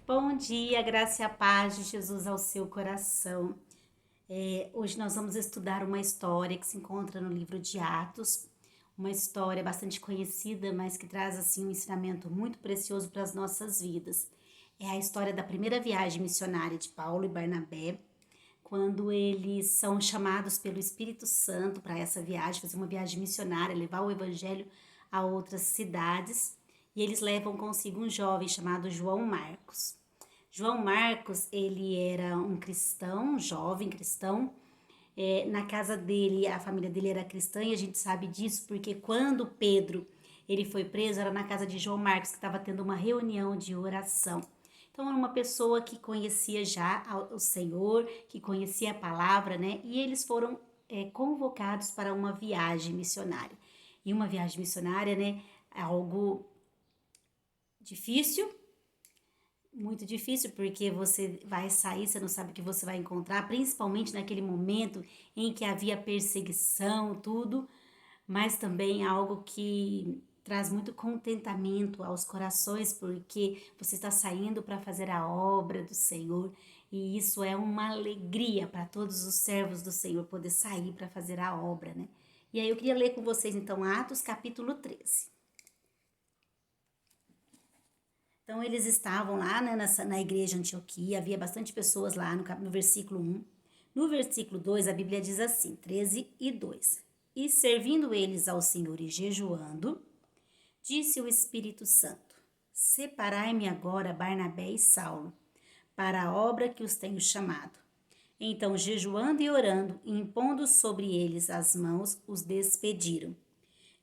Bom dia, graça e a paz de Jesus ao seu coração. Hoje nós vamos estudar uma história que se encontra no livro de Atos, uma história bastante conhecida, mas que traz assim um ensinamento muito precioso para as nossas vidas. É a história da primeira viagem missionária de Paulo e Barnabé, quando eles são chamados pelo Espírito Santo para essa viagem, fazer uma viagem missionária, levar o evangelho a outras cidades, e eles levam consigo um jovem chamado João Marcos. João Marcos, ele era um cristão, um jovem cristão. Na casa dele, a família dele era cristã, e a gente sabe disso porque quando Pedro ele foi preso, era na casa de João Marcos, que estava tendo uma reunião de oração. Então, era uma pessoa que conhecia já o Senhor, que conhecia a palavra, né? E eles foram convocados para uma viagem missionária. E uma viagem missionária, né? É algo difícil, muito difícil, porque você vai sair, você não sabe o que você vai encontrar, principalmente naquele momento em que havia perseguição, tudo, mas também algo que traz muito contentamento aos corações, porque você está saindo para fazer a obra do Senhor, e isso é uma alegria para todos os servos do Senhor poder sair para fazer a obra, né? E aí eu queria ler com vocês então Atos capítulo 13. Então, eles estavam lá, né, na igreja de Antioquia, havia bastante pessoas lá no versículo 1. No versículo 2, a Bíblia diz assim, 13 e 2. E servindo eles ao Senhor e jejuando, disse o Espírito Santo, separai-me agora Barnabé e Saulo, para a obra que os tenho chamado. Então, jejuando e orando, e impondo sobre eles as mãos, os despediram.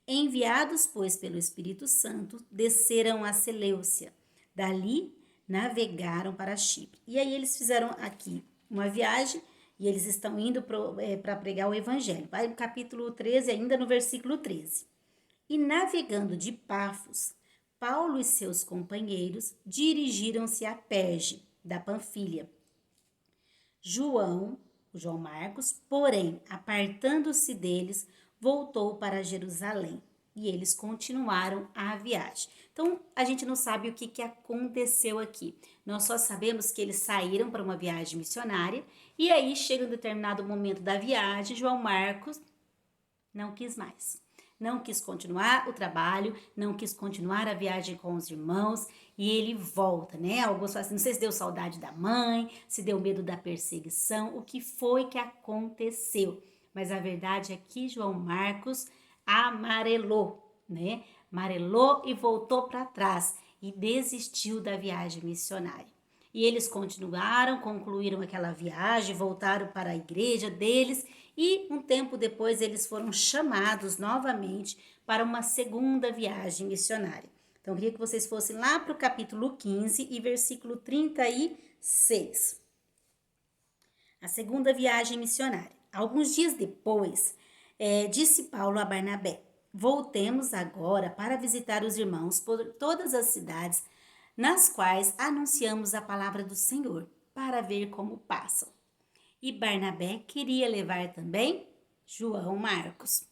Enviados, pois, pelo Espírito Santo, desceram a Seleucia. Dali, navegaram para Chipre. E aí eles fizeram aqui uma viagem e eles estão indo para pregar o Evangelho. Vai no capítulo 13, ainda no versículo 13. E navegando de Pafos, Paulo e seus companheiros dirigiram-se a Perge, da Panfilha. o João Marcos, porém, apartando-se deles, voltou para Jerusalém e eles continuaram a viagem. Então, a gente não sabe o que aconteceu aqui. Nós só sabemos que eles saíram para uma viagem missionária e aí chega um determinado momento da viagem, João Marcos não quis mais. Não quis continuar o trabalho, não quis continuar a viagem com os irmãos e ele volta, né? Alguns falam assim, não sei se deu saudade da mãe, se deu medo da perseguição, o que foi que aconteceu. Mas a verdade é que João Marcos amarelou, né? Amarelou e voltou para trás e desistiu da viagem missionária. E eles continuaram, concluíram aquela viagem, voltaram para a igreja deles e um tempo depois eles foram chamados novamente para uma segunda viagem missionária. Então eu queria que vocês fossem lá para o capítulo 15 e versículo 36. A segunda viagem missionária. Alguns dias depois, disse Paulo a Barnabé, voltemos agora para visitar os irmãos por todas as cidades nas quais anunciamos a palavra do Senhor, para ver como passam. E Barnabé queria levar também João Marcos.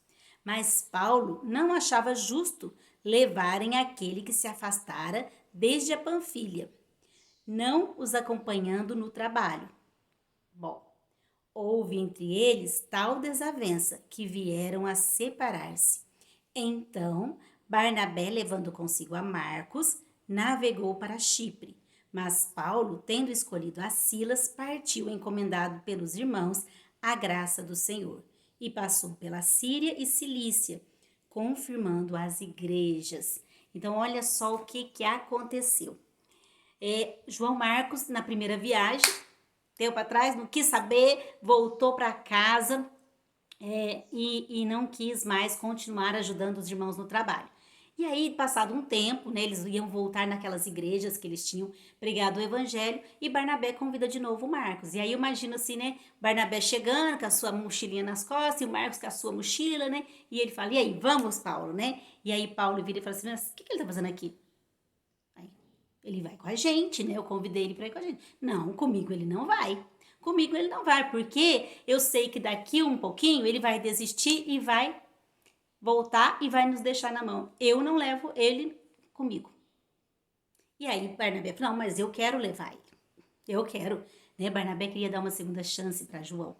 Mas Paulo não achava justo levarem aquele que se afastara desde a Panfilha, não os acompanhando no trabalho. Bom, houve entre eles tal desavença que vieram a separar-se. Então, Barnabé, levando consigo a Marcos, navegou para Chipre, mas Paulo, tendo escolhido a Silas, partiu encomendado pelos irmãos à graça do Senhor e passou pela Síria e Cilícia, confirmando as igrejas. Então, olha só o que aconteceu. João Marcos, na primeira viagem, deu para trás, não quis saber, voltou para casa e não quis mais continuar ajudando os irmãos no trabalho. E aí, passado um tempo, né, eles iam voltar naquelas igrejas que eles tinham pregado o evangelho e Barnabé convida de novo o Marcos. E aí, eu imagino assim, né, Barnabé chegando com a sua mochilinha nas costas e o Marcos com a sua mochila, né, e ele fala, e aí, vamos, Paulo, né? E aí, Paulo vira e fala assim, mas o que ele tá fazendo aqui? Aí, ele vai com a gente, né, eu convidei ele para ir com a gente. Não, comigo ele não vai. Comigo ele não vai, porque eu sei que daqui um pouquinho ele vai desistir e vai voltar e vai nos deixar na mão. Eu não levo ele comigo. E aí Barnabé falou, não, mas eu quero levar ele. Eu quero, né? Barnabé queria dar uma segunda chance para João.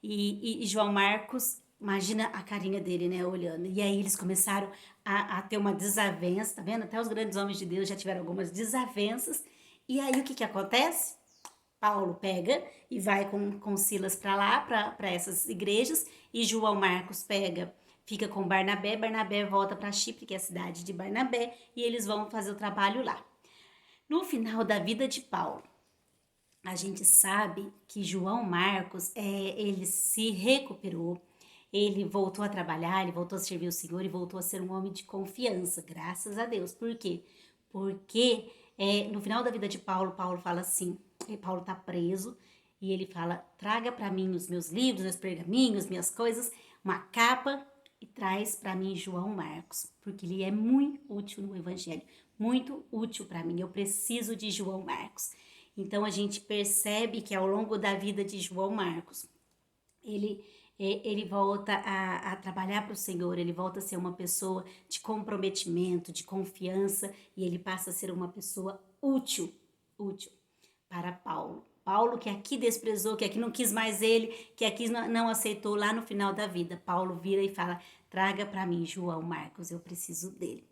E João Marcos, imagina a carinha dele, né, olhando. E aí eles começaram a ter uma desavença, tá vendo? Até os grandes homens de Deus já tiveram algumas desavenças. E aí o que acontece? Paulo pega e vai com Silas para lá, para essas igrejas, e João Marcos pega, fica com Barnabé, Barnabé volta para Chipre, que é a cidade de Barnabé, e eles vão fazer o trabalho lá. No final da vida de Paulo, a gente sabe que João Marcos, ele se recuperou, ele voltou a trabalhar, ele voltou a servir o Senhor e voltou a ser um homem de confiança, graças a Deus. Por quê? Porque no final da vida de Paulo, Paulo fala assim, Paulo está preso e ele fala, traga para mim os meus livros, meus pergaminhos, minhas coisas, uma capa e traz para mim João Marcos, porque ele é muito útil no evangelho, muito útil para mim, eu preciso de João Marcos. Então a gente percebe que ao longo da vida de João Marcos, ele volta a trabalhar para o Senhor, ele volta a ser uma pessoa de comprometimento, de confiança, e ele passa a ser uma pessoa útil para Paulo. Paulo que aqui desprezou, que aqui não quis mais ele, que aqui não aceitou lá no final da vida. Paulo vira e fala, traga para mim João Marcos, eu preciso dele.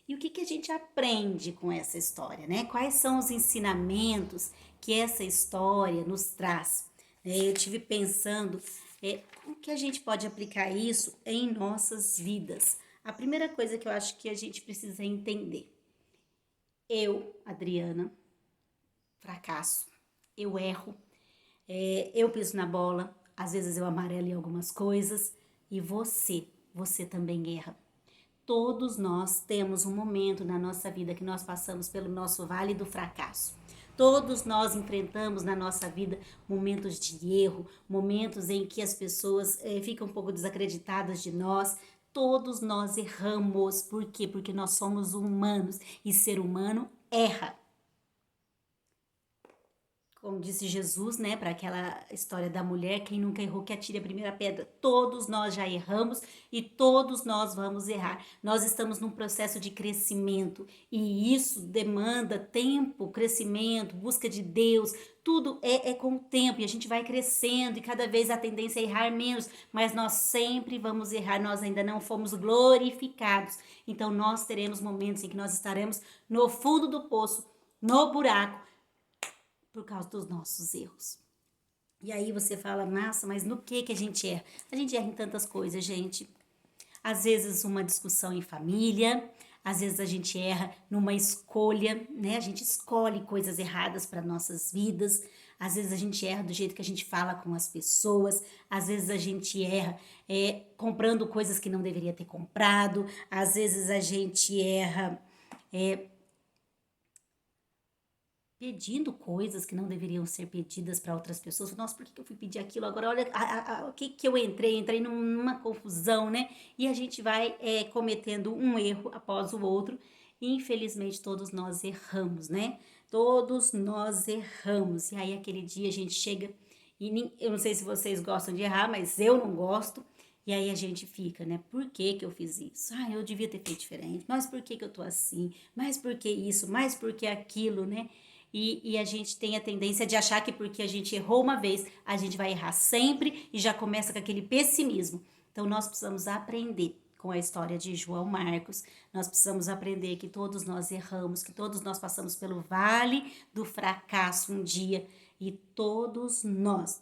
E o que a gente aprende com essa história, né? Quais são os ensinamentos que essa história nos traz? Eu tive pensando como que a gente pode aplicar isso em nossas vidas. A primeira coisa que eu acho que a gente precisa entender. Eu, Adriana, fracasso, eu erro, eu piso na bola, às vezes eu amarelo em algumas coisas, e você também erra. Todos nós temos um momento na nossa vida que nós passamos pelo nosso vale do fracasso. Todos nós enfrentamos na nossa vida momentos de erro, momentos em que as pessoas ficam um pouco desacreditadas de nós. Todos nós erramos. Por quê? Porque nós somos humanos e ser humano erra. Como disse Jesus, né, para aquela história da mulher, quem nunca errou que atire a primeira pedra. Todos nós já erramos e todos nós vamos errar. Nós estamos num processo de crescimento e isso demanda tempo, crescimento, busca de Deus. Tudo é com o tempo e a gente vai crescendo e cada vez a tendência é errar menos, mas nós sempre vamos errar, nós ainda não fomos glorificados. Então nós teremos momentos em que nós estaremos no fundo do poço, no buraco, por causa dos nossos erros. E aí você fala, nossa, mas no que a gente erra? A gente erra em tantas coisas, gente. Às vezes uma discussão em família, às vezes a gente erra numa escolha, né? A gente escolhe coisas erradas para nossas vidas. Às vezes a gente erra do jeito que a gente fala com as pessoas. Às vezes a gente erra comprando coisas que não deveria ter comprado. Às vezes a gente erra pedindo coisas que não deveriam ser pedidas para outras pessoas. Nossa, por que eu fui pedir aquilo? Agora olha o que eu entrei numa confusão, né? E a gente vai cometendo um erro após o outro. E infelizmente todos nós erramos, né? Todos nós erramos. E aí aquele dia a gente chega e eu não sei se vocês gostam de errar, mas eu não gosto. E aí a gente fica, né? Por que eu fiz isso? Eu devia ter feito diferente. Mas por que eu tô assim? Mas por que isso? Mas por que aquilo, né? E a gente tem a tendência de achar que porque a gente errou uma vez, a gente vai errar sempre e já começa com aquele pessimismo. Então nós precisamos aprender com a história de João Marcos, nós precisamos aprender que todos nós erramos, que todos nós passamos pelo vale do fracasso um dia e todos nós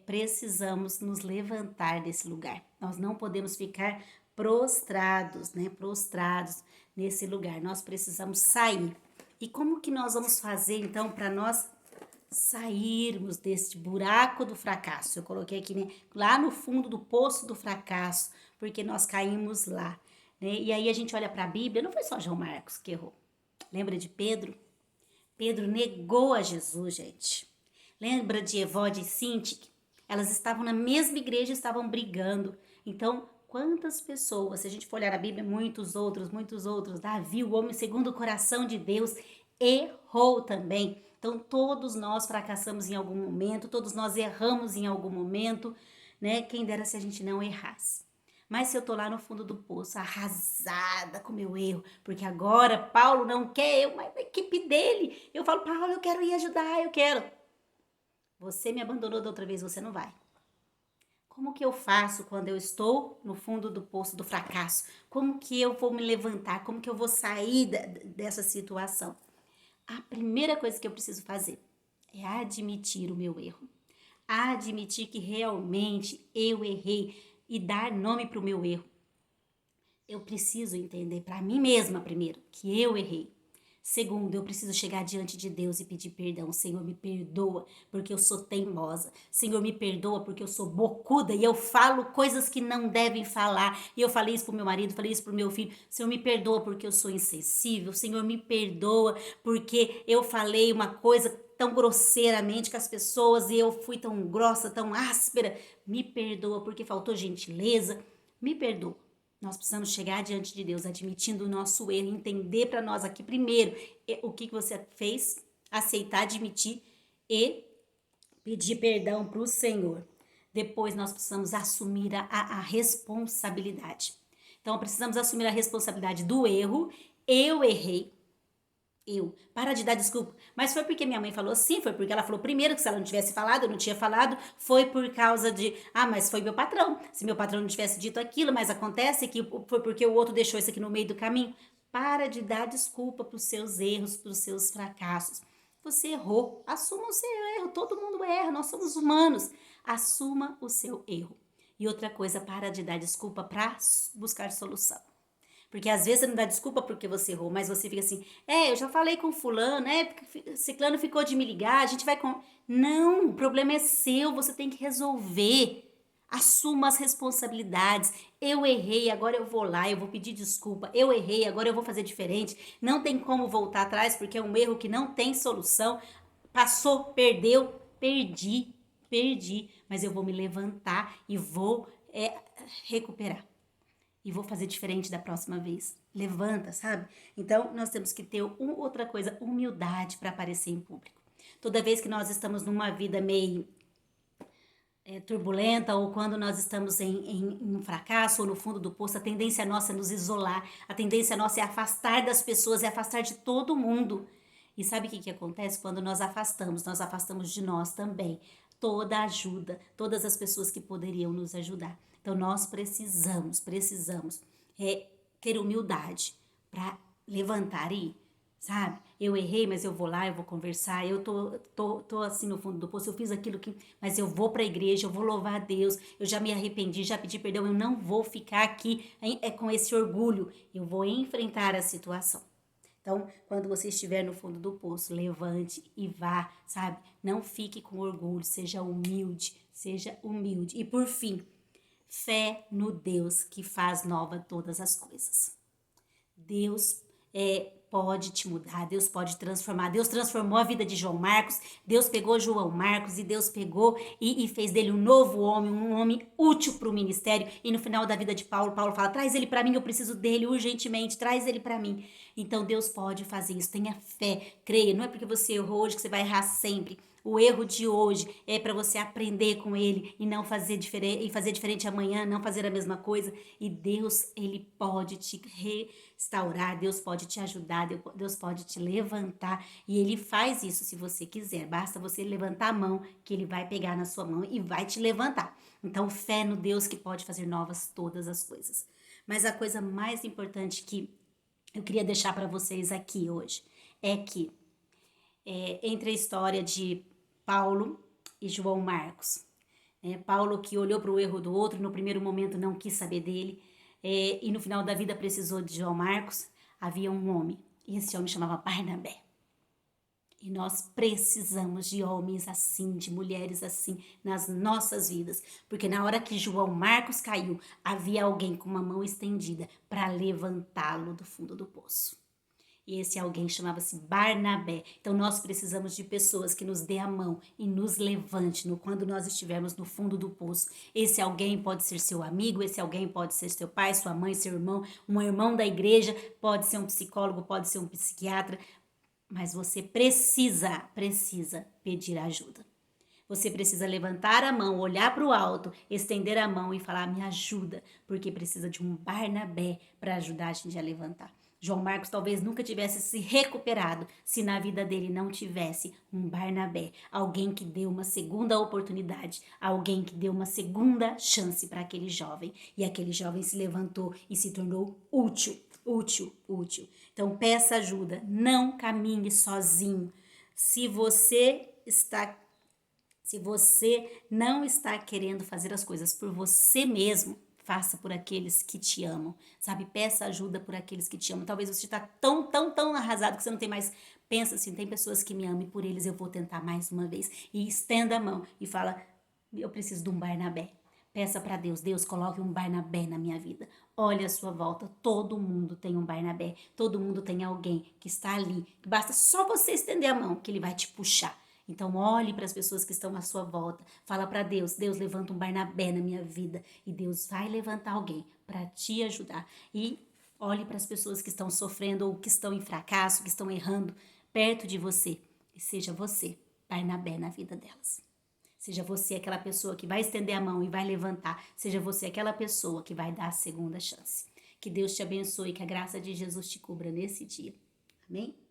precisamos nos levantar desse lugar. Nós não podemos ficar prostrados, né? Prostrados nesse lugar. Nós precisamos sair. E como que nós vamos fazer, então, para nós sairmos deste buraco do fracasso? Eu coloquei aqui, né, lá no fundo do poço do fracasso, porque nós caímos lá, né? E aí a gente olha para a Bíblia, não foi só João Marcos que errou. Lembra de Pedro? Pedro negou a Jesus, gente. Lembra de Evode e Sintique? Elas estavam na mesma igreja, estavam brigando. Então, quantas pessoas, se a gente for olhar a Bíblia, muitos outros, Davi, o homem segundo o coração de Deus, errou também. Então, todos nós fracassamos em algum momento, todos nós erramos em algum momento, né? Quem dera se a gente não errasse. Mas se eu tô lá no fundo do poço, arrasada com o meu erro, porque agora Paulo não quer, eu, mas a equipe dele, eu falo, Paulo, eu quero ir ajudar, eu quero. Você me abandonou da outra vez, você não vai. Como que eu faço quando eu estou no fundo do poço do fracasso? Como que eu vou me levantar? Como que eu vou sair dessa situação? A primeira coisa que eu preciso fazer é admitir o meu erro. Admitir que realmente eu errei e dar nome para o meu erro. Eu preciso entender para mim mesma, primeiro, que eu errei. Segundo, eu preciso chegar diante de Deus e pedir perdão. Senhor, me perdoa porque eu sou teimosa. Senhor, me perdoa porque eu sou bocuda e eu falo coisas que não devem falar. E eu falei isso pro meu marido, falei isso pro meu filho. Senhor, me perdoa porque eu sou insensível. Senhor, me perdoa porque eu falei uma coisa tão grosseiramente com as pessoas e eu fui tão grossa, tão áspera. Me perdoa porque faltou gentileza. Me perdoa. Nós precisamos chegar diante de Deus, admitindo o nosso erro, entender para nós aqui primeiro o que você fez, aceitar, admitir e pedir perdão para o Senhor. Depois nós precisamos assumir a responsabilidade. Então precisamos assumir a responsabilidade do erro. Eu errei, para de dar desculpa. Mas foi porque minha mãe falou sim, foi porque ela falou primeiro que se ela não tivesse falado, eu não tinha falado, foi por causa de, mas foi meu patrão. Se meu patrão não tivesse dito aquilo, mas acontece que foi porque o outro deixou isso aqui no meio do caminho. Para de dar desculpa para os seus erros, para os seus fracassos. Você errou, assuma o seu erro, todo mundo erra, nós somos humanos. Assuma o seu erro. E outra coisa, para de dar desculpa para buscar solução. Porque às vezes você não dá desculpa porque você errou, mas você fica assim, eu já falei com fulano, ciclano ficou de me ligar, a gente vai com... Não, o problema é seu, você tem que resolver. Assuma as responsabilidades. Eu errei, agora eu vou lá, eu vou pedir desculpa. Eu errei, agora eu vou fazer diferente. Não tem como voltar atrás, porque é um erro que não tem solução. Passou, perdeu, perdi. Mas eu vou me levantar e vou recuperar e vou fazer diferente da próxima vez. Levanta, sabe? Então, nós temos que ter outra coisa, humildade para aparecer em público. Toda vez que nós estamos numa vida meio turbulenta ou quando nós estamos em um fracasso ou no fundo do poço, a tendência nossa é nos isolar, a tendência nossa é afastar das pessoas, é afastar de todo mundo. E sabe o que acontece? Quando nós afastamos de nós também toda a ajuda, todas as pessoas que poderiam nos ajudar. Então nós precisamos ter humildade para levantar e ir, sabe? Eu errei, mas eu vou lá, eu vou conversar, eu tô assim no fundo do poço, eu fiz aquilo que... Mas eu vou para a igreja, eu vou louvar a Deus, eu já me arrependi, já pedi perdão, eu não vou ficar aqui com esse orgulho, eu vou enfrentar a situação. Então, quando você estiver no fundo do poço, levante e vá, sabe? Não fique com orgulho, seja humilde, seja humilde. E por fim, fé no Deus que faz nova todas as coisas. Deus pode te mudar, Deus pode transformar. Deus transformou a vida de João Marcos, Deus pegou João Marcos e Deus pegou e fez dele um novo homem, um homem útil para o ministério. E no final da vida de Paulo, Paulo fala, traz ele para mim, eu preciso dele urgentemente, traz ele para mim. Então Deus pode fazer isso, tenha fé, creia. Não é porque você errou hoje que você vai errar sempre. O erro de hoje é para você aprender com ele e não fazer diferente, e fazer diferente amanhã, não fazer a mesma coisa. E Deus, ele pode te restaurar, Deus pode te ajudar, Deus pode te levantar. E ele faz isso se você quiser. Basta você levantar a mão, que ele vai pegar na sua mão e vai te levantar. Então, fé no Deus que pode fazer novas todas as coisas. Mas a coisa mais importante que eu queria deixar para vocês aqui hoje é que entre a história de Paulo e João Marcos. Paulo que olhou para o erro do outro, no primeiro momento não quis saber dele, e no final da vida precisou de João Marcos. Havia um homem, e esse homem chamava Barnabé. E nós precisamos de homens assim, de mulheres assim nas nossas vidas. Porque na hora que João Marcos caiu, havia alguém com uma mão estendida para levantá-lo do fundo do poço. E esse alguém chamava-se Barnabé. Então nós precisamos de pessoas que nos dê a mão e nos levante quando nós estivermos no fundo do poço. Esse alguém pode ser seu amigo, esse alguém pode ser seu pai, sua mãe, seu irmão, um irmão da igreja, pode ser um psicólogo, pode ser um psiquiatra, mas você precisa pedir ajuda. Você precisa levantar a mão, olhar para o alto, estender a mão e falar: me ajuda, porque precisa de um Barnabé para ajudar a gente a levantar. João Marcos talvez nunca tivesse se recuperado se na vida dele não tivesse um Barnabé, alguém que deu uma segunda oportunidade, alguém que deu uma segunda chance para aquele jovem. E aquele jovem se levantou e se tornou útil, útil, útil. Então peça ajuda, não caminhe sozinho. Se você está Se você não está querendo fazer as coisas por você mesmo, faça por aqueles que te amam, sabe? Peça ajuda por aqueles que te amam. Talvez você está tão arrasado que você não tem mais. Pensa assim, tem pessoas que me amam e por eles eu vou tentar mais uma vez. E estenda a mão e fala, eu preciso de um Barnabé. Peça para Deus, Deus, coloque um Barnabé na minha vida. Olha à sua volta, todo mundo tem um Barnabé, todo mundo tem alguém que está ali. Basta só você estender a mão que ele vai te puxar. Então olhe para as pessoas que estão à sua volta. Fala para Deus, Deus levanta um Barnabé na minha vida e Deus vai levantar alguém para te ajudar. E olhe para as pessoas que estão sofrendo ou que estão em fracasso, que estão errando perto de você e seja você Barnabé na vida delas. Seja você aquela pessoa que vai estender a mão e vai levantar. Seja você aquela pessoa que vai dar a segunda chance. Que Deus te abençoe e que a graça de Jesus te cubra nesse dia. Amém?